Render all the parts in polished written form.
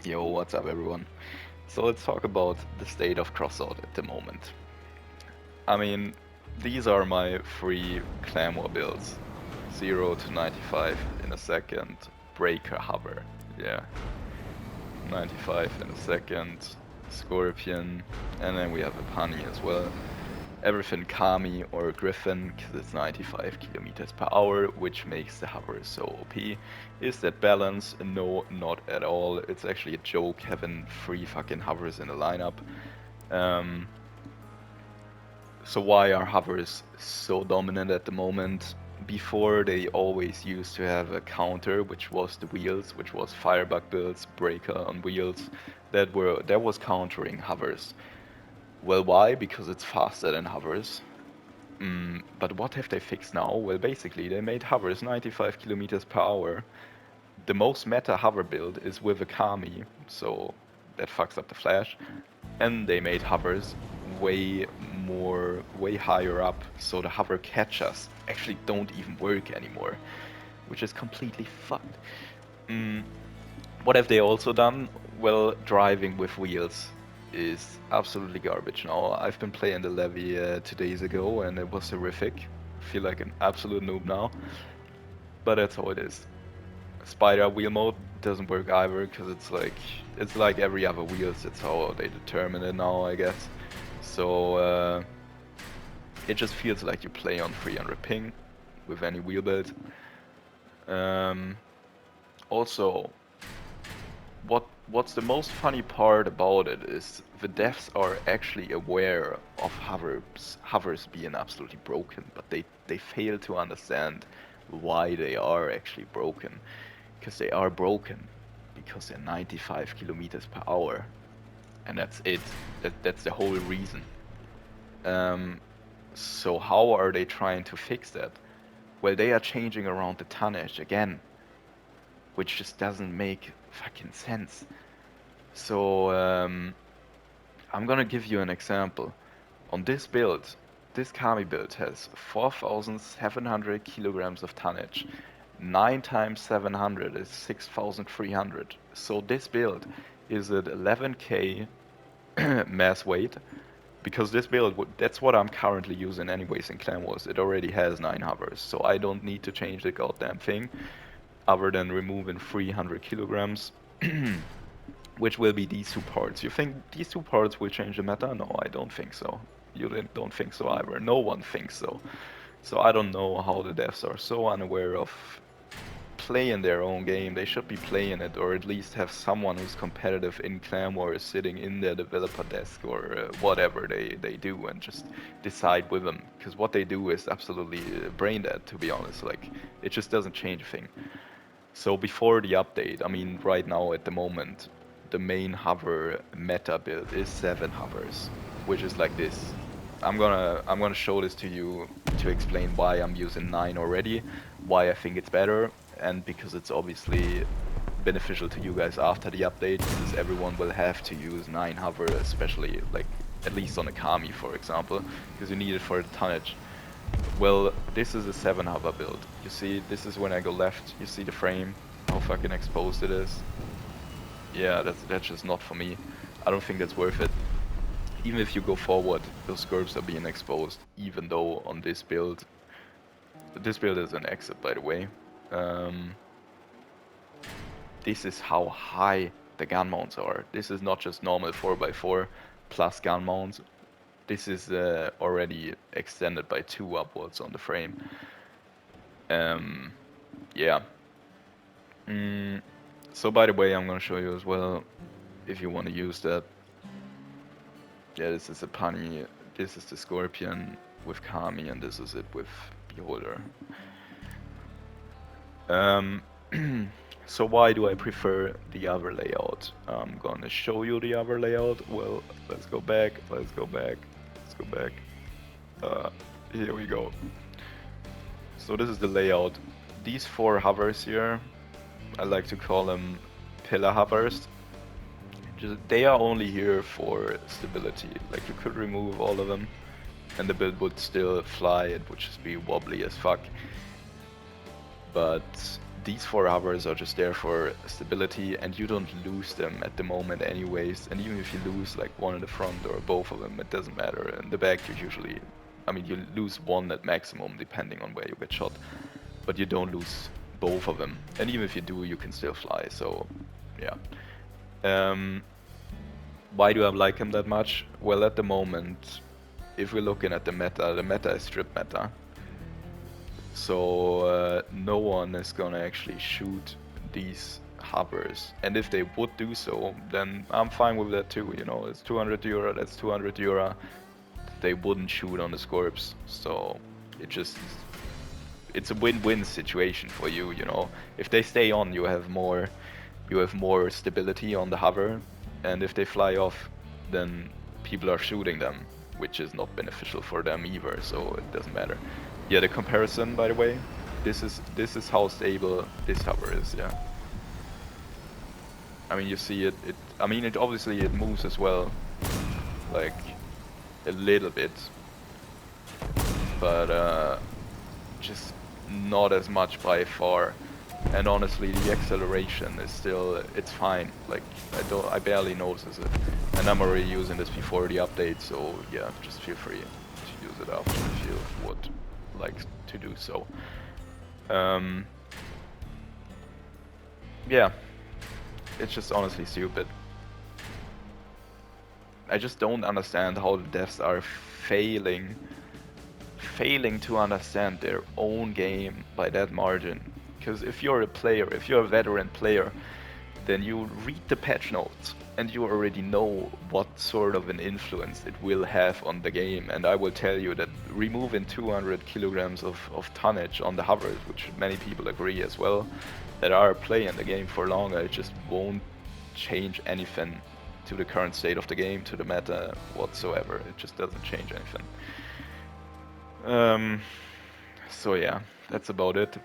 Yo, what's up everyone? So let's talk about the state of Crossout at the moment. I mean, these are my three Claymore builds. 0 to 95 in a second, Breaker Hover. Yeah, 95 in a second, Scorpion, and then we have a Punny as well. Everything Kami or Griffin, because it's 95 kilometers per hour, which makes the hover so OP. Is that balance? No, not at all. It's actually a joke having three fucking hovers in a lineup. Um, so why are hovers so dominant at the moment? Before, they always used to have a counter, which was the wheels, which was Firebug builds, Breaker on wheels, that was countering hovers. Well, why? Because it's faster than hovers. But what have they fixed now? Well, basically, they made hovers 95 kilometers per hour. The most meta hover build is with a Kami, so that fucks up the flash. And they made hovers way higher up, so the hover catchers actually don't even work anymore, which is completely fucked. What have they also done? Well, driving with wheels is absolutely garbage now. I've been playing the Levy 2 days ago and it was horrific. I feel like an absolute noob now, but that's how it is. Spider wheel mode doesn't work either because it's like every other wheels. That's how they determine it now, I guess. So it just feels like you play on 300 ping with any wheel build. Also, what's the most funny part about it is the devs are actually aware of hovers being absolutely broken, but they fail to understand why they are actually broken. Because they are broken because they're 95 kilometers per hour, and that's it. That's the whole reason. So how are they trying to fix that? Well, they are changing around the tonnage again, which just doesn't make fucking sense. So I'm gonna give you an example. On this build, this Kami build has 4,700 kilograms of tonnage. 9 times 700 is 6,300. So this build is at 11k mass weight. Because this build, that's what I'm currently using anyways in Clan Wars. It already has 9 hovers, so I don't need to change the goddamn thing other than removing 300 kilograms, which will be these two parts. You think these two parts will change the meta? No, I don't think so. You don't think so either. No one thinks so. So I don't know how the devs are so unaware of playing their own game. They should be playing it, or at least have someone who's competitive in Clan Wars sitting in their developer desk or whatever they do and just decide with them. Because what they do is absolutely brain dead, to be honest. Like, it just doesn't change a thing. So before the update, I mean, right now at the moment, the main hover meta build is 7 hovers, which is like this. I'm gonna show this to you to explain why I'm using 9 already, why I think it's better, and because it's obviously beneficial to you guys after the update, because everyone will have to use 9 hover, especially like at least on a Kami, for example, because you need it for the tonnage. Well, this is a 7 hover build. You see, this is when I go left, you see the frame, how fucking exposed it is. Yeah, that's just not for me. I don't think that's worth it. Even if you go forward, those curves are being exposed, even though on this build is an exit, by the way. This is how high the gun mounts are. This is not just normal 4x4 plus gun mounts. This is already extended by 2 upwards on the frame. Yeah. So by the way, I'm gonna show you as well, if you want to use that. Yeah, this is a Punny, this is the Scorpion with Kami, and this is it with Beholder. So why do I prefer the other layout? I'm gonna show you the other layout. Well, let's go back. Here we go. So this is the layout. These 4 hovers here, I like to call them pillar hovers. They are only here for stability. Like, you could remove all of them and the build would still fly, it would just be wobbly as fuck. But these 4 hovers are just there for stability, and you don't lose them at the moment anyways. And even if you lose like one in the front or both of them, it doesn't matter. In the back, you usually, I mean, you lose one at maximum depending on where you get shot, but you don't lose both of them. And even if you do, you can still fly. So, yeah. Why do I like him that much? Well, at the moment, if we're looking at the meta is strip meta. So no one is gonna actually shoot these hovers, and if they would do so, then I'm fine with that too. You know, it's 200 euro, that's 200 euro. They wouldn't shoot on the Scorps, so it's a win-win situation for you. You know, if they stay on, you have more stability on the hover, and if they fly off, then people are shooting them, which is not beneficial for them either. So it doesn't matter. Yeah, the comparison, by the way, this is how stable this hover is. Yeah. I mean, you see it. I mean, it obviously it moves as well, like a little bit, but just not as much by far. And honestly, the acceleration is still, it's fine. Like I barely notice it. And I'm already using this before the update, so yeah, just feel free to use it after if you would like to do so. Yeah, it's just honestly stupid. I just don't understand how the devs are failing to understand their own game by that margin. Because if you're a player, if you're a veteran player, then you read the patch notes and you already know what sort of an influence it will have on the game. And I will tell you that removing 200 kilograms of tonnage on the hovers, which many people agree as well, that are playing the game for longer, it just won't change anything to the current state of the game, to the meta whatsoever. It just doesn't change anything. So yeah, that's about it.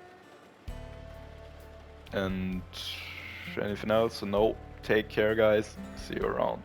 And anything else? No. Take care, guys. See you around.